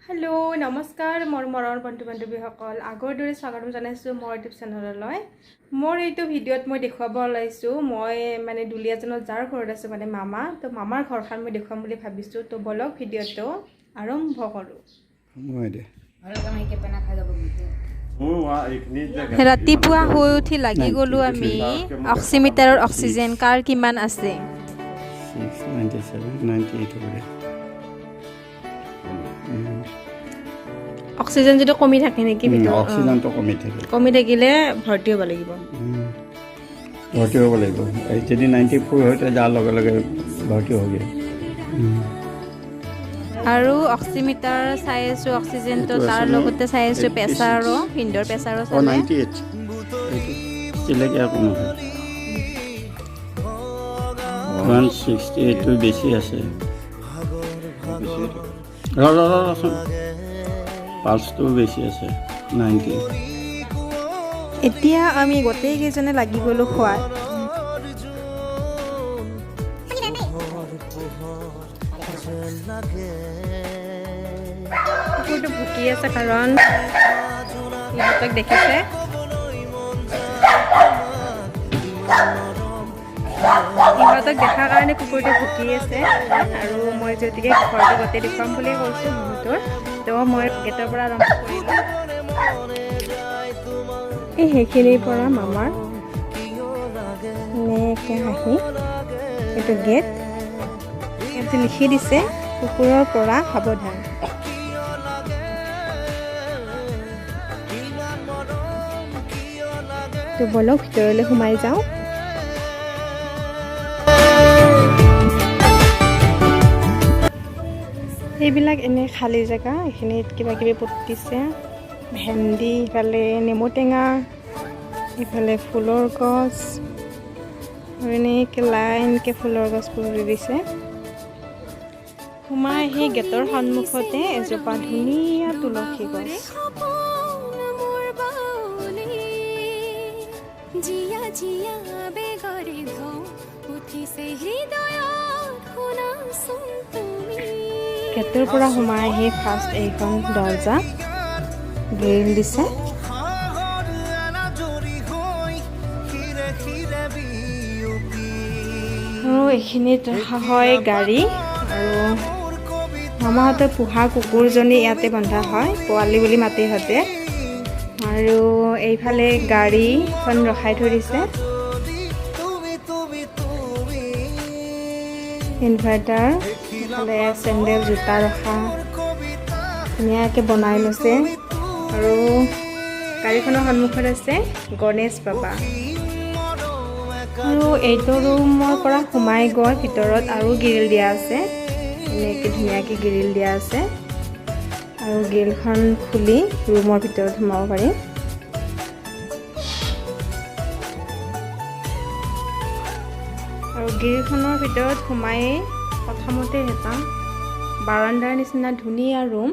Hello नमस्कार मोर मरम बंधु बान्धवीসকল আগৰ দৰে স্বাগতম জনাইছো মোৰ ইউটিউব চেনেললৈ মোৰ এইটো ভিডিঅ'ত মই দেখুৱাব লাইছো মই মানে দুলিয়াজনত যাৰ ঘৰত আছে মানে মামা তো মামাৰ ঘৰখন মই দেখুৱাম বুলি ভাবিছো তো বলক ভিডিঅ'টো আৰম্ভ কৰো মই দে ৰাতিপুৱা হৈ উঠি লাগি গলো আমি অক্সিমিটাৰৰ অক্সিজেন কাৰ কিমান আছে 697 98 হবে অক্সিজেন যদি কমি থাকে নেকি ভিতৰত অক্সিজেন তো কমি থাকিলে ভৰ্তি হ'ব লাগিব এই যদি 94 হয় তে যাৰ লগে লগে ভৰ্তি হ'গে আৰু অক্সিমিটাৰ চাই আছো অক্সিজেনটো তাৰ লগতে চাই আছো প্ৰেছাৰো পিণ্ডৰ প্ৰেছাৰো চাই 98 এইটো চিলেকে কম হয় 168 তো বেছি আছে ৰ পালছটো বেছি আছে 90 এতিয়া আমি গোটেই কেইজনে লাগি গলো খোৱাত কুকুৰটো ভুকি আছে কাৰণ ইহঁতক দেখিছে ইহঁতক দেখাৰ কাৰণে কুকুৰটো ভুকি আছে আৰু মই যদিকে ঘৰটো গোটেই দেখুৱাম বুলি কৈছোঁ সিহঁতৰ তো মই গেটৰ পৰা আৰম্ভ কৰিলোঁ এই সেইখিনিৰ পৰা মামাৰ এনেকৈ হাঁহি এইটো গেট ইয়াতে লিখি দিছে কুকুৰৰ পৰা সাৱধান তো বলক ভিতৰলৈ সোমাই যাওঁ এইবিলাক এনে খালী জেগা এইখিনিত কিবা কিবি পুতিছে ভেন্দি ইফালে নেমু টেঙা ইফালে ফুলৰ গছ আৰু এনেকৈ লাইনকৈ ফুলৰ গছ পুতি দিছে সোমাই আহি গেটৰ সন্মুখতে এজোপা ধুনীয়া তুলসী গছ গেটৰ পৰা সোমাই আহি ফাৰ্ষ্ট এইখন দৰ্জা গ্ৰিল দিছে আৰু এইখিনিত ৰখা হয় গাড়ী আৰু মামাহঁতে পোহা কুকুৰজনী ইয়াতে বন্ধা হয় পোৱালি বুলি মাতে সিহঁতে আৰু এইফালে গাড়ীখন ৰখাই থৈ দিছে ইনভাৰ্টাৰ এইফালে চেণ্ডেল জোতা ৰখা ধুনীয়াকৈ বনাই লৈছে আৰু গাড়ীখনৰ সন্মুখত আছে গণেশ বাবা আৰু এইটো ৰুমৰ পৰা সোমাই গৈ ভিতৰত আৰু গ্ৰিল দিয়া আছে এনেকৈ ধুনীয়াকৈ গ্ৰিল দিয়া আছে আৰু গ্ৰিলখন খুলি ৰুমৰ ভিতৰত সোমাব পাৰি আৰু গ্ৰিলখনৰ ভিতৰত সোমাই প্ৰথমতে এটা বাৰাণ্ডাৰ নিচিনা ধুনীয়া ৰুম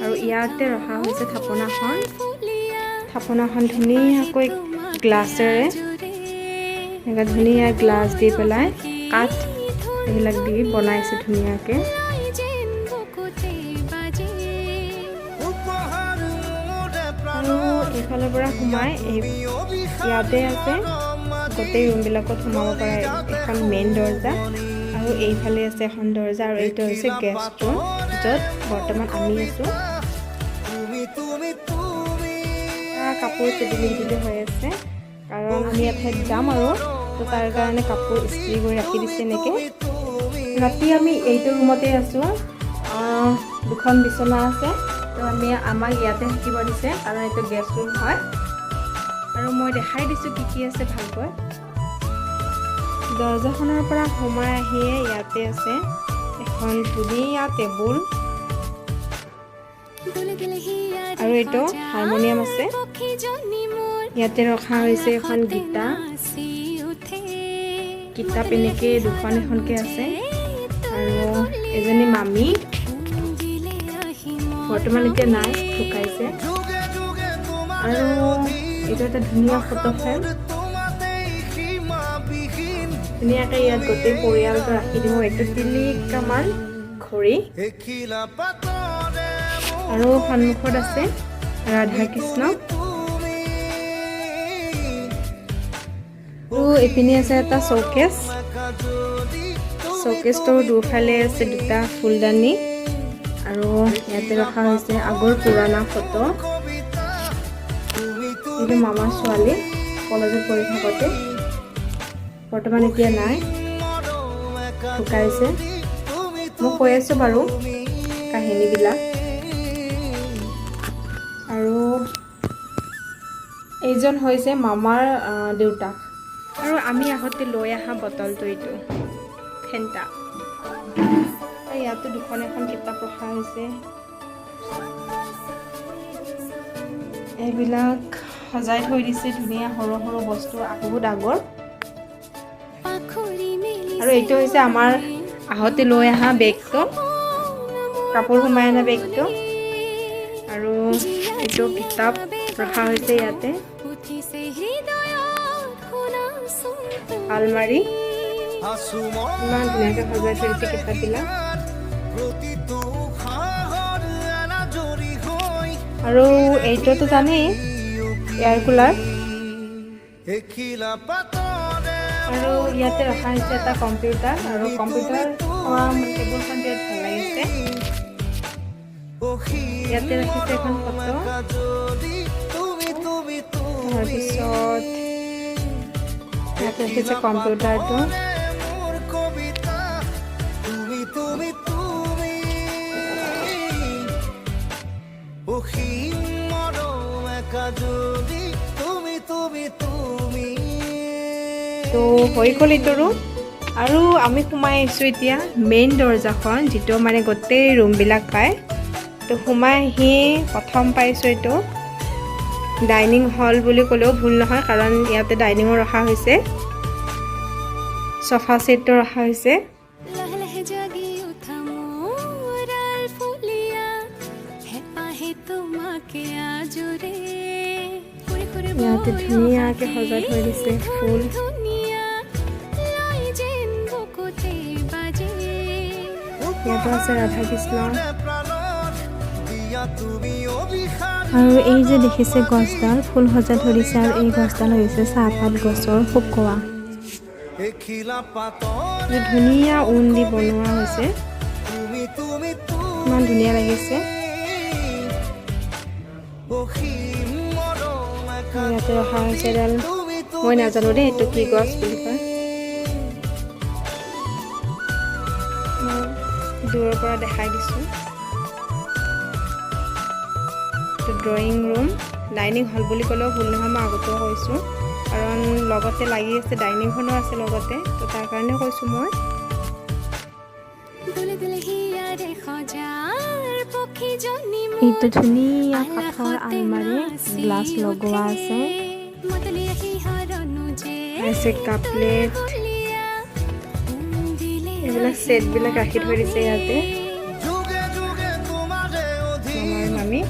আৰু ইয়াতে ৰখা হৈছে থাপনাখন ধুনীয়াকৈ গ্লাছেৰে এনেকৈ ধুনীয়া গ্লাছ দি পেলাই কাঠ এইবিলাক দি বনাইছে ধুনীয়াকৈ আৰু এইফালৰ পৰা সোমাই ইয়াতে আছে গোটেই ৰুমবিলাকত সোমাব পৰা এখন মেইন দৰ্জা আৰু এইফালে আছে এখন দৰ্জা আৰু এইটো হৈছে গেষ্ট ৰুম য'ত বৰ্তমান আমি আছোঁ কাপোৰ চেডিলি হৈ আছে কাৰণ আমি এঠাইত যাম আৰু তো তাৰ কাৰণে কাপোৰ ইস্ত্ৰি কৰি ৰাখি দিছে এনেকৈ ৰাতি আমি এইটো ৰুমতে আছোঁ দুখন বিচনা আছে তো আমাক ইয়াতে থাকিব দিছে কাৰণ এইটো গেষ্ট ৰুম হয় আৰু মই দেখাই দিছোঁ কি আছে ভালকৈ দৰ্জাখনৰ পৰা সোমাই আহিয়ে ইয়াতে আছে এখন ধুনীয়া টেবুল আৰু এইটো হাৰমনিয়াম আছে ইয়াতে ৰখা হৈছে এখন কিতাপ এনেকৈ দুখন এখনকৈ আছে আৰু এজনী মামী বৰ্তমান এতিয়া নাই ঢুকাইছে আৰু এইটো এটা ধুনীয়া ফটো ফ্ৰেম ধুনীয়াকৈ ইয়াত গোটেই পৰিয়ালটো ৰাখি দিওঁ এইটো তিলিকামান কৰি আৰু সন্মুখত আছে ৰাধা কৃষ্ণ আৰু এইপিনে আছে এটা শ্ব'কেছটোৰ দুফালে আছে দুটা ফুলদানি আৰু ইয়াতে ৰখা হৈছে আগৰ পুৰণা ফটো এইটো মামাৰ ছোৱালী কলেজত পঢ়ি থাকোঁতে বৰ্তমান এতিয়া নাই ঢুকাইছে মই কৈ আছোঁ বাৰু কাহিনীবিলাক আৰু এইজন হৈছে মামাৰ দেউতাক আৰু আমি আহোঁতে লৈ অহা বটলটো এইটো ফেণ্টা ইয়াতো দুখন এখন কিতাপ ৰখা হৈছে এইবিলাক সজাই থৈ দিছে ধুনীয়া সৰু সৰু বস্তু বহুত আগৰ আৰু এইটো হৈছে আমাৰ আহোঁতে লৈ অহা বেগটো কাপোৰ সোমাই অনা বেগটো আৰু এইটো কিতাপ ৰখা হৈছে ইয়াতে আলমাৰি ইমান ধুনীয়াকৈ সজাই থৈ দিছে কিতাপবিলাক আৰু এইটোতো জানেই এয়াৰ কুলাৰ আৰু ইয়াতে ৰখা হৈছে এটা কম্পিউটাৰ আৰু কম্পিউটাৰ টেবুলখন বিৰাট ভাল লাগিছে ইয়াতে ৰাখিছে এখন ফটো তাৰপিছত ইয়াতে ৰাখিছে কম্পিউটাৰটো তো হৈ গ'ল এইটো ৰুম আৰু আমি সোমাই আহিছোঁ এতিয়া মেইন দৰ্জাখন যিটো মানে গোটেই ৰুমবিলাক পায় তো সোমাই আহি প্ৰথম পাইছোঁ এইটো ডাইনিং হল বুলি ক'লেও ভুল নহয় কাৰণ ইয়াতে ডাইনিঙো ৰখা হৈছে চফা ছেটো ৰখা হৈছে ইয়াতে ধুনীয়াকৈ সজাই থৈ দিছে ফুল ইয়াতো আছে ৰাধা কৃষ্ণ আৰু এই যে দেখিছে গছডাল ফুল সজাই থৈ দিছে আৰু এই গছডাল হৈছে চাহপাত গছৰ শুকোৱা ধুনীয়া ঊণ দি বনোৱা হৈছে ইমান ধুনীয়া লাগিছে ইয়াতে ৰখা হৈছে এডাল মই নাজানো দেই এইটো কি গছ বুলি কয় দূৰৰ পৰা দেখাই দিছোঁ ড্ৰয়িং ৰুম ডাইনিং হল বুলি ক'লেও ভুল নহয় মই আগতেও কৈছোঁ কাৰণ লগতে লাগি আছে ডাইনিংখনো আছে লগতে তো তাৰ কাৰণে কৈছোঁ মই এইটো ধুনীয়া কাঠৰ আলমাৰি গ্লাছ লগোৱা আছে কাপ প্লেট এইবিলাক ছেটবিলাক ৰাখি থৈ দিছে ইয়াতে মামাৰ মামী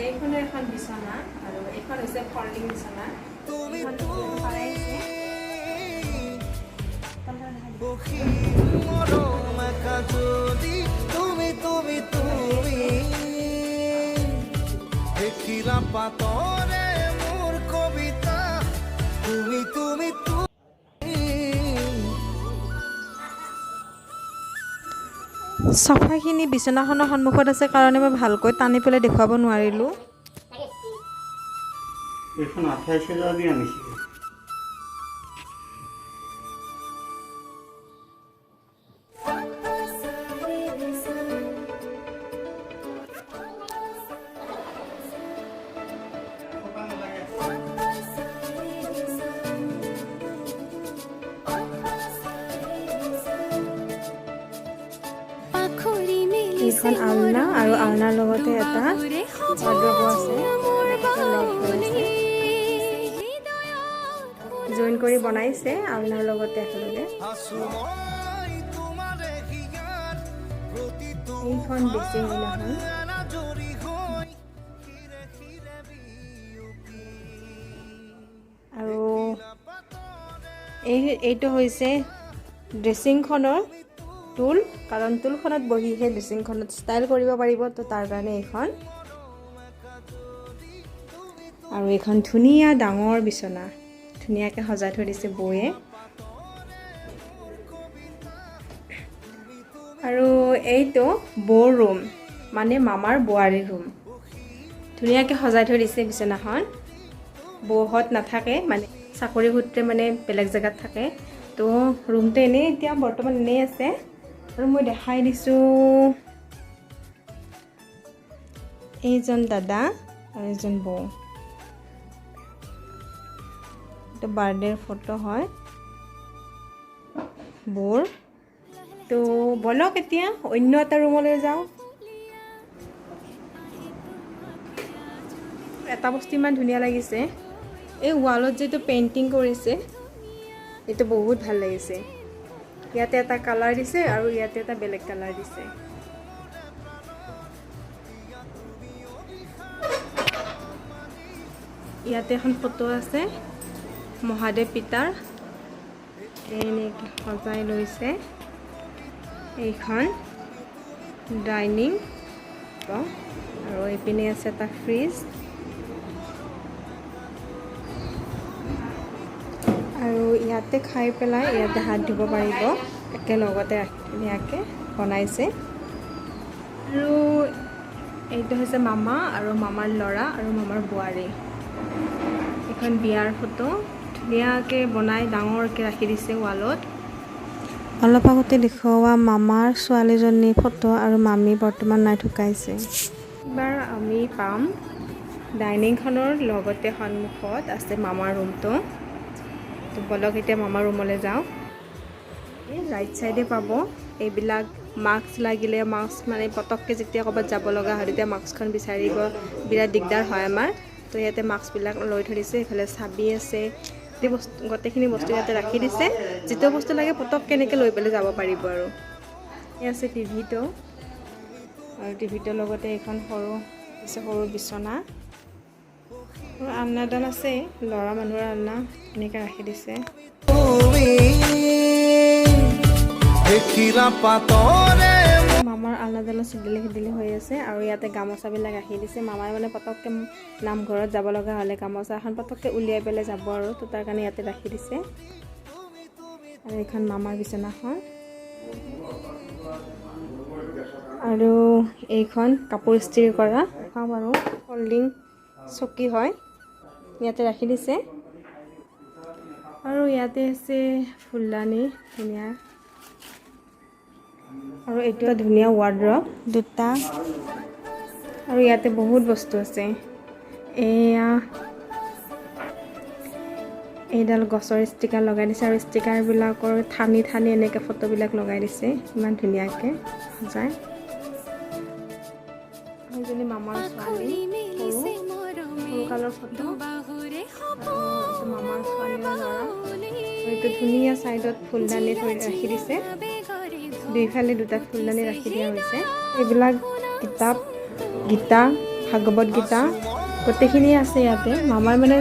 এইখনো এখন বিচনা আৰু এইখন হৈছে ফল্ডিং বিচনা চফাখিনি বিচনাখনৰ সন্মুখত আছে কাৰণে মই ভালকৈ টানি পেলাই দেখুৱাব নোৱাৰিলোঁ এইখন 28,000 দি আনিছিলোঁ এইখন আলনা আৰু আলনাৰ লগতে এটা ৱাৰ্ড্ৰবো আছে জইন কৰি বনাইছে আলনাৰ লগতে একেলগে এইখন বেছি হয় নহয় এইটো হৈছে ড্ৰেছিংখনৰ টুল, কাৰণ টুলখনত বহিহে ড্ৰেছিংখনত ষ্টাইল কৰিব পাৰিব, তো তাৰ কাৰণে এইখন। আৰু এইখন ধুনীয়া ডাঙৰ বিচনা, ধুনীয়াকৈ সজাই থৈ দিছে বৌয়ে। আৰু এইটো বৌৰ ৰুম, মানে মামাৰ বোৱাৰীৰ ৰুম। ধুনীয়াকৈ সজাই থৈ দিছে বিচনাখন। বৌহঁত নাথাকে, মানে চাকৰি সূত্ৰে মানে বেলেগ জেগাত থাকে, তো ৰুমটো এনেই এতিয়া বৰ্তমান এনেই আছে। আৰু মই দেখাই দিছোঁ এইজন দাদা আৰু এজন বৌ। এইটো বাৰ্থডেৰ ফটো হয় বৌৰ। তো বলক এতিয়া অন্য এটা ৰুমলৈ যাওঁ। এটা বস্তু ইমান ধুনীয়া লাগিছে, এই ৱালত যিটো পেইণ্টিং কৰিছে এইটো বহুত ভাল লাগিছে। ইয়াতে এটা কালাৰ দিছে আৰু ইয়াতে এটা বেলেগ কালাৰ দিছে। ইয়াতে এখন ফটো আছে মহাদেৱ পিতাৰ, এনেকৈ সজাই লৈছে। এইখন ডাইনিং, আৰু এইপিনে আছে এটা ফ্ৰিজ। আৰু ইয়াতে খাই পেলাই ইয়াতে হাত ধুব পাৰিব, একেলগতে ধুনীয়াকৈ বনাইছে। আৰু এইটো হৈছে মামা আৰু মামাৰ ল'ৰা আৰু মামাৰ বোৱাৰী। এখন বিয়াৰ ফটো, ধুনীয়াকৈ বনাই ডাঙৰকৈ ৰাখি দিছে ৱালত। অলপ আগতে দেখুওৱা মামাৰ ছোৱালীজনী ফটো আৰু মামী বৰ্তমান নাই, ঢুকাইছে। এইবাৰ আমি পাম ডাইনিংখনৰ লগতে সন্মুখত আছে মামাৰ ৰুমটো। তো বলক এতিয়া মামাৰ ৰুমলৈ যাওঁ। এই ৰাইট চাইডে পাব এইবিলাক মাস্ক লাগিলে, মাস্ক মানে পটককৈ যেতিয়া ক'ৰবাত যাব লগা হয় তেতিয়া মাস্কখন বিচাৰিব বিৰাট দিগদাৰ হয় আমাৰ। তো ইয়াতে মাস্কবিলাক লৈ থৈ দিছে। এইফালে চাবি আছে, গোটেইখিনি বস্তু ইয়াতে ৰাখি দিছে। যিটো বস্তু লাগে পটককৈ এনেকৈ লৈ পেলাই যাব পাৰিব। আৰু এই আছে টিভিটো, আৰু টিভিটোৰ লগতে এইখন সৰু বিচনা আৰু আলনাডাল আছে, ল'ৰা মানুহৰ আলনা এনেকৈ ৰাখি দিছে। মামাৰ আলনাডালত চিদিলি হৈ আছে, আৰু ইয়াতে গামোচাবিলাক ৰাখি দিছে। মামাই মানে পটককৈ নামঘৰত যাব লগা হ'লে গামোচা এখন পটককৈ উলিয়াই পেলাই যাব, আৰু তো তাৰ কাৰণে ইয়াতে ৰাখি দিছে। আৰু এইখন মামাৰ বিচনাখন, আৰু এইখন কাপোৰ ইস্ত্ৰি কৰা আৰু ফল্ডিং চকী হয়, ইয়াতে ৰাখি দিছে। আৰু ইয়াতে আছে ফুলদানি ধুনীয়া, আৰু এইটো ধুনীয়া ৱাৰ্ড্ৰব দুটা, আৰু ইয়াতে বহুত বস্তু আছে। এইডাল গছৰ ষ্টিকাৰ লগাই দিছে, আৰু ষ্টিকাৰবিলাকৰ ঠানি এনেকৈ ফটোবিলাক লগাই দিছে ইমান ধুনীয়াকৈ সজাই। সেইজনী মামাৰ ছোৱালী, সৰুকালৰ ফটো, এইটো মামাৰ ছোৱালীৰ ল'ৰা। এইটো ধুনীয়া ছাইডত ফুলদানি ৰাখি দিছে, দুইফালে দুটা ফুলদানি ৰাখি দিয়া হৈছে। এইবিলাক কিতাপ, গীতা, ভাগৱত গীতা গোটেইখিনি আছে ইয়াতে। মামাৰ মানে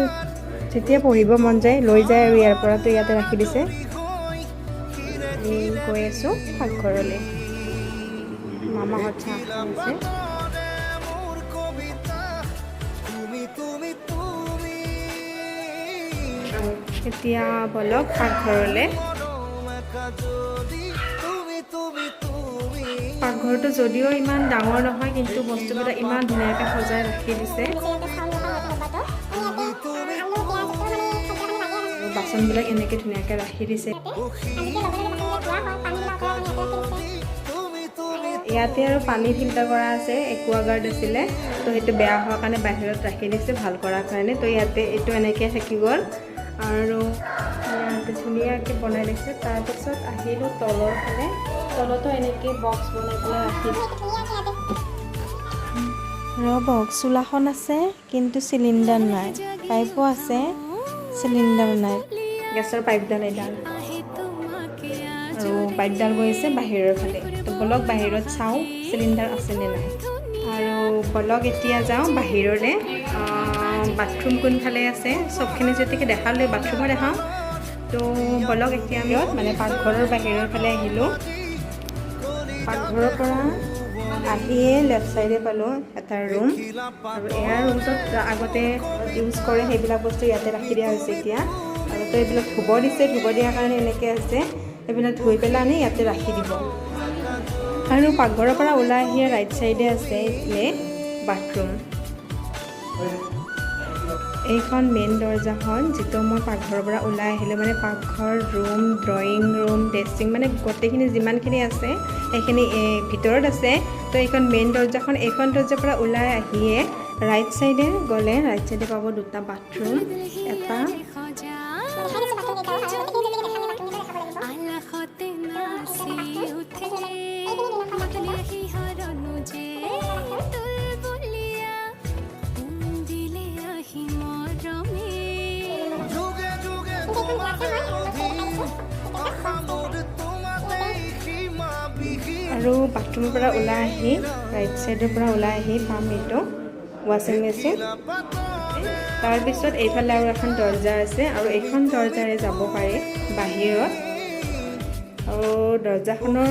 যেতিয়া পঢ়িব মন যায় লৈ যায়, আৰু ইয়াৰ পৰাতো ইয়াতে ৰাখি দিছে। আমি গৈ আছোঁ পাকঘৰলৈ, মামাহঁত চাহ খাইছে। এতিয়া বলক পাকঘৰলৈ। পাকঘৰটো যদিও ইমান ডাঙৰ নহয়, কিন্তু বস্তুবিলাক ইমান ধুনীয়াকৈ সজাই ৰাখি দিছে। বাচনবিলাক এনেকৈ ধুনীয়াকৈ ৰাখি দিছে। ইয়াতে আৰু পানী ফিল্টাৰ কৰা আছে, একুৱাগাৰ্ড আছিলে, তো সেইটো বেয়া হোৱাৰ কাৰণে বাহিৰত ৰাখি দিছে ভাল কৰাৰ কাৰণে। তো ইয়াতে এইটো এনেকৈ থাকি গ'ল, আৰু ইয়াতে ধুনীয়াকৈ বনাই দিছে। তাৰপিছত আহিলোঁ তলৰ ফালে, তলতো এনেকৈ বক্স বনাই পেলাই ৰাখি দিছে। ৰ'বক, চোলাখন আছে কিন্তু চিলিণ্ডাৰ নাই, পাইপো আছে, চিলিণ্ডাৰ নাই। গেছৰ পাইপডাল এডাল, আৰু পাইপডাল গৈছে বাহিৰৰ ফালে। তো বলক বাহিৰত চাওঁ চিলিণ্ডাৰ আছেনে নাই। আৰু বলক এতিয়া যাওঁ বাহিৰলৈ। বাথৰুম কোনফালে আছে চবখিনি যেতিকে দেখালৈ বাথৰুমো দেখাওঁ। তো বলক এতিয়া আমি মানে পাকঘৰৰ বাহিৰৰ ফালে আহিলোঁ। পাকঘৰৰ পৰা আহিয়ে লেফ্ট ছাইডে পালোঁ এটা ৰুম, আৰু এয়াৰ ৰুমটোত আগতে ইউজ কৰে সেইবিলাক বস্তু ইয়াতে ৰাখি দিয়া হৈছে এতিয়া। আৰু তো এইবিলাক ধুব দিছে, ধুব দিয়াৰ কাৰণে এনেকৈ আছে, এইবিলাক ধুই পেলাই আনি ইয়াতে ৰাখি দিব। আৰু পাকঘৰৰ পৰা ওলাই আহিয়ে ৰাইট ছাইডে আছে এইফালে বাথৰুম। এইখন মেইন দৰ্জাখন, যিটো মই পাকঘৰৰ পৰা ওলাই আহিলোঁ, মানে পাকঘৰ, ৰুম, ড্ৰয়িং ৰুম, ড্ৰেছিং, মানে গোটেইখিনি যিমানখিনি আছে সেইখিনি ভিতৰত আছে। তো এইখন মেইন দৰ্জাখন, এইখন দৰ্জাৰ পৰা ওলাই আহিয়ে ৰাইট ছাইডে গ'লে ৰাইট ছাইডে পাব দুটা বাথৰুম, এটা আৰু বাথৰুমৰ পৰা ওলাই আহি ৰাইট ছাইডৰ পৰা ওলাই আহি পাম এইটো ৱাশ্বিং মেচিন। তাৰপিছত এইফালে আৰু এখন দৰ্জা আছে, আৰু এইখন দৰ্জাৰে যাব পাৰে বাহিৰত। আৰু দৰ্জাখনৰ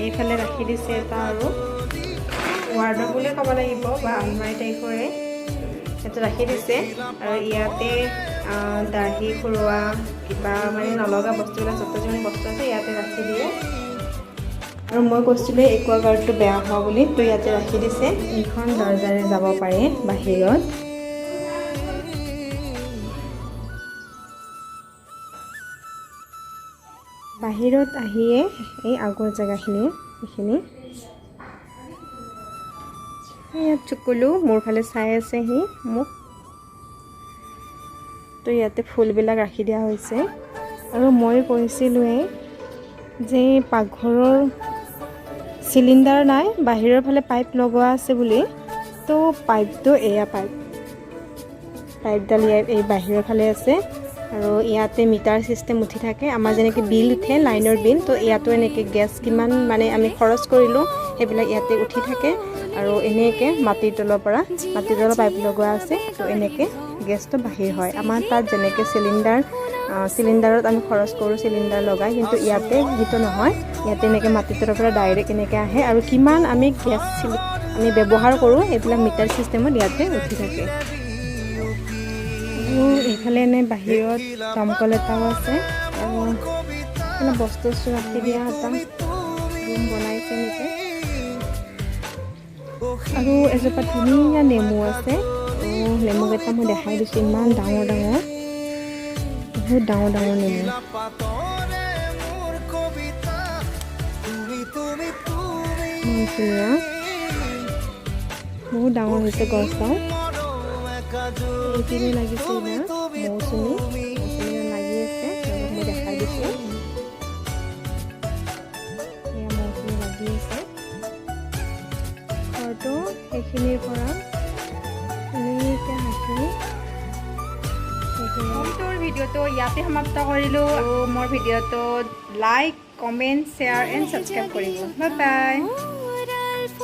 এইফালে ৰাখি দিছে এটা আৰু ৱাৰ্ডৰ বুলি ক'ব লাগিব, বা আলমাৰি টাইপৰে সেইটো ৰাখি দিছে। আৰু ইয়াতে দাঢ়ি খুৰোৱা কিবা মানে নলগা বস্তুবিলাক য'ত যিমান বস্তু আছে ইয়াতে ৰাখি দিয়ে। আৰু মই কৈছিলোঁ একুৱাগাৰ্ডটো বেয়া হোৱা বুলি, তো ইয়াতে ৰাখি দিছে। এইখন দৰ্জাৰে যাব পাৰে বাহিৰত। বাহিৰত আহিয়ে এই আগৰ জেগাখিনি এইখিনি ইয়াত চুকুলো মোৰ ফালে চাই আছে সি মোক। তো ইয়াতে ফুলবিলাক ৰাখি দিয়া হৈছে। আৰু মই কৈছিলোঁৱেই যে পাকঘৰৰ চিলিণ্ডাৰ নাই, বাহিৰৰ ফালে পাইপ লগোৱা আছে বুলি। তো পাইপটো এয়া পাইপডাল এই বাহিৰৰ ফালে আছে। আৰু ইয়াতে মিটাৰ চিষ্টেম উঠি থাকে, আমাৰ যেনেকৈ বিল উঠে লাইনৰ বিল, তো ইয়াতো এনেকৈ গেছ কিমান মানে আমি খৰচ কৰিলোঁ সেইবিলাক ইয়াতে উঠি থাকে। আৰু এনেকৈ মাটিৰ তলৰ পাইপ লগোৱা আছে, তো এনেকৈ গেছটো বাহিৰ হয়। আমাৰ তাত যেনেকৈ চিলিণ্ডাৰত আমি খৰচ কৰোঁ চিলিণ্ডাৰ লগাই, কিন্তু ইয়াতে সেইটো নহয়। ইয়াতে এনেকৈ মাটিৰ তলৰ পৰা ডাইৰেক্ট এনেকৈ আহে, আৰু কিমান আমি গেছ আমি ব্যৱহাৰ কৰোঁ এইবিলাক মিটাৰ চিষ্টেমত ইয়াতে উঠি থাকে। আৰু এইফালে এনে বাহিৰত দমকল এটাও আছে, আৰু বস্তু ৰাখি দিয়া এটা ৰুম বনাইছে এনেকৈ। আৰু এজোপা ধুনীয়া নেমু আছে, নেমুকেইটা মই দেখাই দিছোঁ, ইমান ডাঙৰ ডাঙৰ, বহুত ডাঙৰ ডাঙৰ নেমু। ধুনীয়া, বহুত ডাঙৰ হৈছে গছডাল। এইপিনে লাগিছে এইবাৰ মৌচুমী লাগি আছে, মই দেখাই দিছোঁ। এয়া মৌচুমী লাগি আছে। ঘৰটো সেইখিনিৰ পৰা এনেকৈ আহি তোৰ ভিডিঅ'টো ইয়াতে সমাপ্ত কৰিলোঁ। আৰু মোৰ ভিডিঅ'টো like, comment, share and subscribe কৰিব। বাই বাই।